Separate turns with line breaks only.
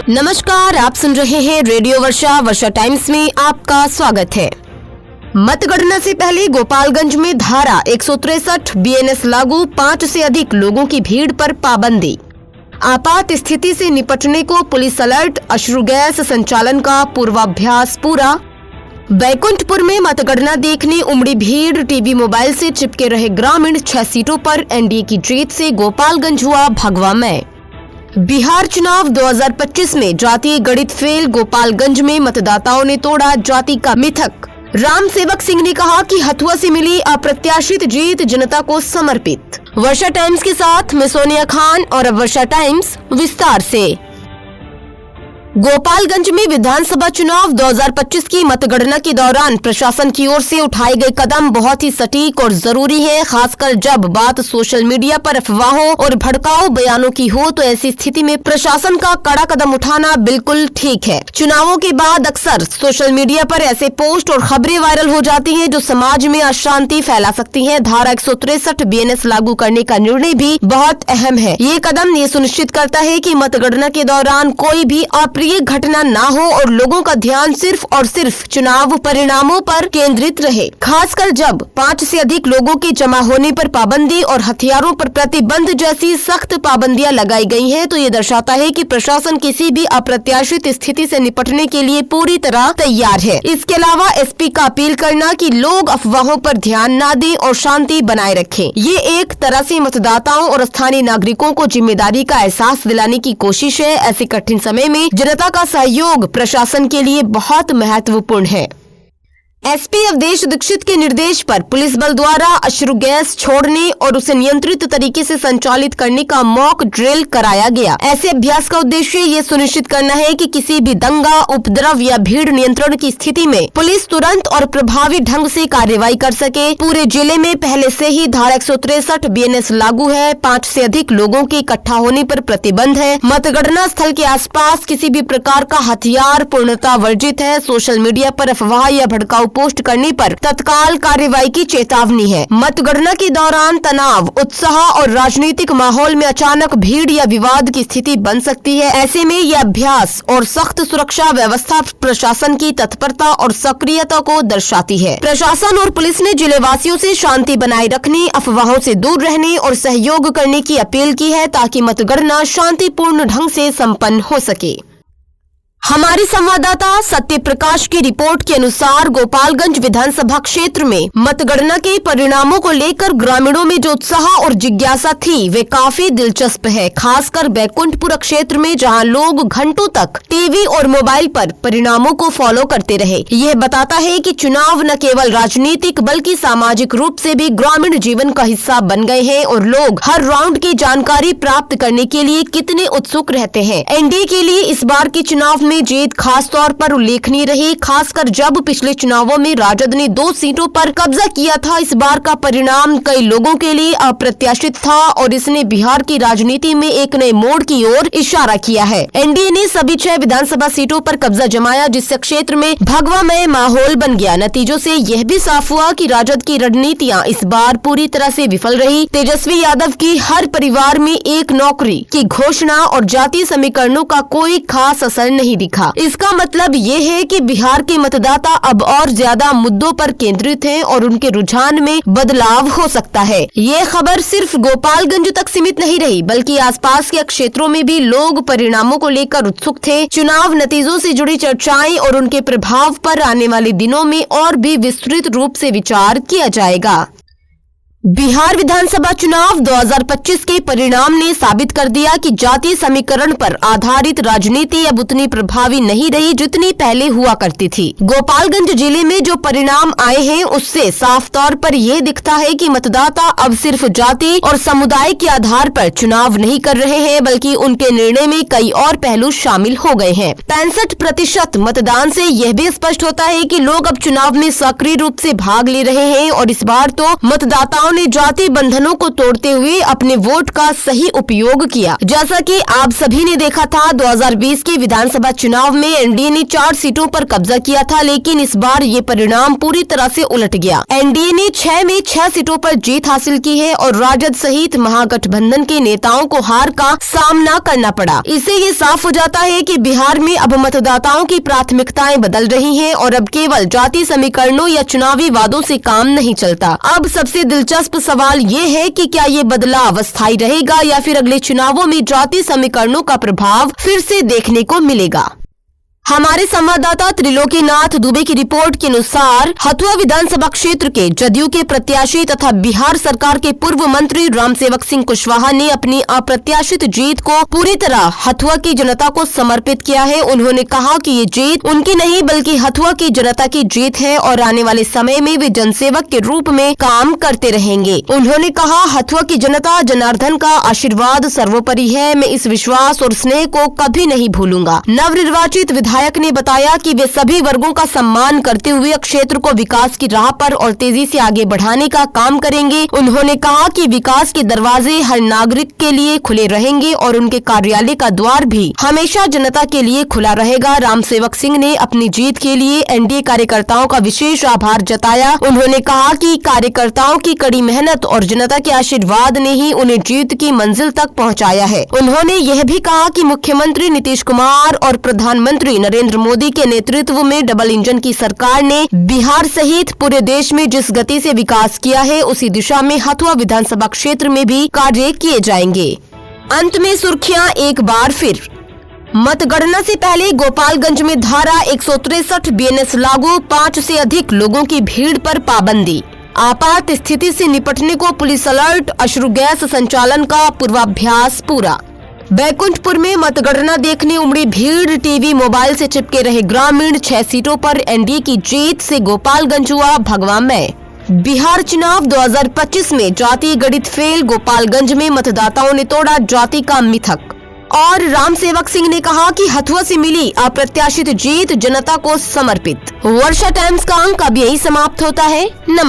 नमस्कार, आप सुन रहे हैं रेडियो वर्षा टाइम्स में आपका स्वागत है। मतगणना से पहले गोपालगंज में धारा 163 बीएनएस लागू, 5 से अधिक लोगों की भीड़ पर पाबंदी। आपात स्थिति से निपटने को पुलिस अलर्ट, अश्रु गैस संचालन का पूर्वाभ्यास पूरा। बैकुंठपुर में मतगणना देखने उमड़ी भीड़, टीवी मोबाइल से चिपके रहे ग्रामीण। 6 सीटों पर एनडीए की जीत से गोपालगंज हुआ भगवामय। बिहार चुनाव 2025 में जातीय गणित फेल, गोपालगंज में मतदाताओं ने तोड़ा जाति का मिथक। राम सेवक सिंह ने कहा कि हथुआ से मिली अप्रत्याशित जीत जनता को समर्पित। वर्षा टाइम्स के साथ मैं सोनिया खान और अब वर्षा टाइम्स विस्तार से। गोपालगंज में विधानसभा चुनाव 2025 की मतगणना के दौरान प्रशासन की ओर से उठाए गए कदम बहुत ही सटीक और जरूरी है, खासकर जब बात सोशल मीडिया पर अफवाहों और भड़काऊ बयानों की हो तो ऐसी स्थिति में प्रशासन का कड़ा कदम उठाना बिल्कुल ठीक है। चुनावों के बाद अक्सर सोशल मीडिया पर ऐसे पोस्ट और खबरें वायरल हो जाती हैं जो समाज में अशांति फैला सकती हैं। धारा 163 बीएनएस लागू करने का निर्णय भी बहुत अहम है। ये कदम ये सुनिश्चित करता है कि मतगणना के दौरान कोई भी ये घटना ना हो और लोगों का ध्यान सिर्फ और सिर्फ चुनाव परिणामों पर केंद्रित रहे। खासकर जब 5 से अधिक लोगों के जमा होने पर पाबंदी और हथियारों पर प्रतिबंध जैसी सख्त पाबंदियां लगाई गई हैं, तो ये दर्शाता है कि प्रशासन किसी भी अप्रत्याशित स्थिति से निपटने के लिए पूरी तरह तैयार है। इसके अलावा एसपी का अपील करना कि लोग अफवाहों पर ध्यान न दें और शांति बनाए रखें, ये एक तरह से मतदाताओं और स्थानीय नागरिकों को जिम्मेदारी का एहसास दिलाने की कोशिश है। ऐसे कठिन समय में जनता का सहयोग प्रशासन के लिए बहुत महत्वपूर्ण है। एसपी अवधेश दीक्षित के निर्देश पर पुलिस बल द्वारा अश्रु गैस छोड़ने और उसे नियंत्रित तरीके से संचालित करने का मॉक ड्रिल कराया गया। ऐसे अभ्यास का उद्देश्य ये सुनिश्चित करना है कि किसी भी दंगा, उपद्रव या भीड़ नियंत्रण की स्थिति में पुलिस तुरंत और प्रभावी ढंग से कार्रवाई कर सके। पूरे जिले में पहले से ही धारा 163 बीएनएस लागू है। 5 से अधिक लोगों के इकट्ठा होने पर प्रतिबंध है। मतगणना स्थल के आसपास किसी भी प्रकार का हथियार पूर्णतः वर्जित है। सोशल मीडिया पर अफवाह या भड़काऊ पोस्ट करने पर तत्काल कार्रवाई की चेतावनी है। मतगणना के दौरान तनाव, उत्साह और राजनीतिक माहौल में अचानक भीड़ या विवाद की स्थिति बन सकती है। ऐसे में यह अभ्यास और सख्त सुरक्षा व्यवस्था प्रशासन की तत्परता और सक्रियता को दर्शाती है। प्रशासन और पुलिस ने जिलेवासियों से शांति बनाए रखने, अफवाहों से दूर रहने और सहयोग करने की अपील की है ताकि मतगणना शांतिपूर्ण ढंग से संपन्न हो सके। हमारे संवाददाता सत्य प्रकाश की रिपोर्ट के अनुसार गोपालगंज विधानसभा क्षेत्र में मतगणना के परिणामों को लेकर ग्रामीणों में जो उत्साह और जिज्ञासा थी वे काफी दिलचस्प है। खासकर बैकुंठपुर क्षेत्र में जहां लोग घंटों तक टीवी और मोबाइल पर परिणामों को फॉलो करते रहे। यह बताता है कि चुनाव न केवल राजनीतिक बल्कि सामाजिक रूप से भी ग्रामीण जीवन का हिस्सा बन गए हैं और लोग हर राउंड की जानकारी प्राप्त करने के लिए कितने उत्सुक रहते हैं। एनडीए के लिए इस बार के चुनाव में जीत खास तौर पर उल्लेखनीय रही, खासकर जब पिछले चुनावों में राजद ने 2 सीटों पर कब्जा किया था। इस बार का परिणाम कई लोगों के लिए अप्रत्याशित था और इसने बिहार की राजनीति में एक नए मोड़ की ओर इशारा किया है। एनडीए ने सभी 6 विधानसभा सीटों पर कब्जा जमाया, जिससे क्षेत्र में भगवामय माहौल बन गया। नतीजों से यह भी साफ हुआ कि राजद की रणनीतियां इस बार पूरी तरह से विफल रही। तेजस्वी यादव की हर परिवार में एक नौकरी की घोषणा और जातीय समीकरणों का कोई खास असर नहीं दिखा। इसका मतलब ये है कि बिहार के मतदाता अब और ज्यादा मुद्दों पर केंद्रित हैं और उनके रुझान में बदलाव हो सकता है। ये खबर सिर्फ गोपालगंज तक सीमित नहीं रही, बल्कि आसपास के क्षेत्रों में भी लोग परिणामों को लेकर उत्सुक थे। चुनाव नतीजों से जुड़ी चर्चाएं और उनके प्रभाव पर आने वाले दिनों में और भी विस्तृत रूप से विचार किया जाएगा। बिहार विधानसभा चुनाव 2025 के परिणाम ने साबित कर दिया कि जातीय समीकरण पर आधारित राजनीति अब उतनी प्रभावी नहीं रही जितनी पहले हुआ करती थी। गोपालगंज जिले में जो परिणाम आए हैं उससे साफ तौर पर यह दिखता है कि मतदाता अब सिर्फ जाति और समुदाय के आधार पर चुनाव नहीं कर रहे हैं, बल्कि उनके निर्णय में कई और पहलू शामिल हो गए हैं। 65% मतदान से यह भी स्पष्ट होता है कि लोग अब चुनाव में सक्रिय रूप से भाग ले रहे हैं और इस बार तो मतदाताओं ने जाति बंधनों को तोड़ते हुए अपने वोट का सही उपयोग किया। जैसा कि आप सभी ने देखा था, 2020 के विधानसभा चुनाव में एनडीए ने 4 सीटों पर कब्जा किया था, लेकिन इस बार ये परिणाम पूरी तरह से उलट गया। एनडीए ने 6 में 6 सीटों पर जीत हासिल की है और राजद सहित महागठबंधन के नेताओं को हार का सामना करना पड़ा। इससे ये साफ हो जाता है कि बिहार में अब मतदाताओं की प्राथमिकताएं बदल रही हैं और अब केवल जाति समीकरणों या चुनावी वादों से काम नहीं चलता। अब सबसे दिलचस्प सवाल ये है कि क्या ये बदलाव अस्थायी रहेगा या फिर अगले चुनावों में जाति समीकरणों का प्रभाव फिर से देखने को मिलेगा। हमारे संवाददाता त्रिलोकीनाथ दुबे की रिपोर्ट के अनुसार हथुआ विधानसभा क्षेत्र के जदयू के प्रत्याशी तथा बिहार सरकार के पूर्व मंत्री रामसेवक सिंह कुशवाहा ने अपनी अप्रत्याशित जीत को पूरी तरह हथुआ की जनता को समर्पित किया है। उन्होंने कहा कि ये जीत उनकी नहीं बल्कि हथुआ की जनता की जीत है और आने वाले समय में वे जनसेवक के रूप में काम करते रहेंगे। उन्होंने कहा, हथुआ की जनता जनार्दन का आशीर्वाद सर्वोपरि है। मैं इस विश्वास और स्नेह को कभी नहीं भूलूंगा। नवनिर्वाचित विधायक ने बताया कि वे सभी वर्गों का सम्मान करते हुए क्षेत्र को विकास की राह पर और तेजी से आगे बढ़ाने का काम करेंगे। उन्होंने कहा कि विकास के दरवाजे हर नागरिक के लिए खुले रहेंगे और उनके कार्यालय का द्वार भी हमेशा जनता के लिए खुला रहेगा। रामसेवक सिंह ने अपनी जीत के लिए एनडीए कार्यकर्ताओं का विशेष आभार जताया। उन्होंने कहा कि कार्यकर्ताओं की कड़ी मेहनत और जनता के आशीर्वाद ने ही उन्हें जीत की मंजिल तक पहुँचाया है। उन्होंने यह भी कहा कि मुख्यमंत्री नीतीश कुमार और प्रधानमंत्री नरेंद्र मोदी के नेतृत्व में डबल इंजन की सरकार ने बिहार सहित पूरे देश में जिस गति से विकास किया है, उसी दिशा में हथुआ विधानसभा क्षेत्र में भी कार्य किए जाएंगे। अंत में सुर्खियां एक बार फिर। मतगणना से पहले गोपालगंज में धारा 163 बीएनएस लागू, 5 से अधिक लोगों की भीड़ पर पाबंदी। आपात स्थिति से निपटने को पुलिस अलर्ट, अश्रु गैस संचालन का पूर्वाभ्यास पूरा। बैकुंठपुर में मतगणना देखने उमड़ी भीड़, टीवी मोबाइल से चिपके रहे ग्रामीण। 6 सीटों पर एनडीए की जीत से गोपालगंज हुआ भगवामय। बिहार चुनाव 2025 में जाति गणित फेल, गोपालगंज में मतदाताओं ने तोड़ा जाति का मिथक। और रामसेवक सिंह ने कहा कि हथुआ से मिली अप्रत्याशित जीत जनता को समर्पित। वर्षा टाइम्स का अंक अब यही समाप्त होता है। नमस्कार।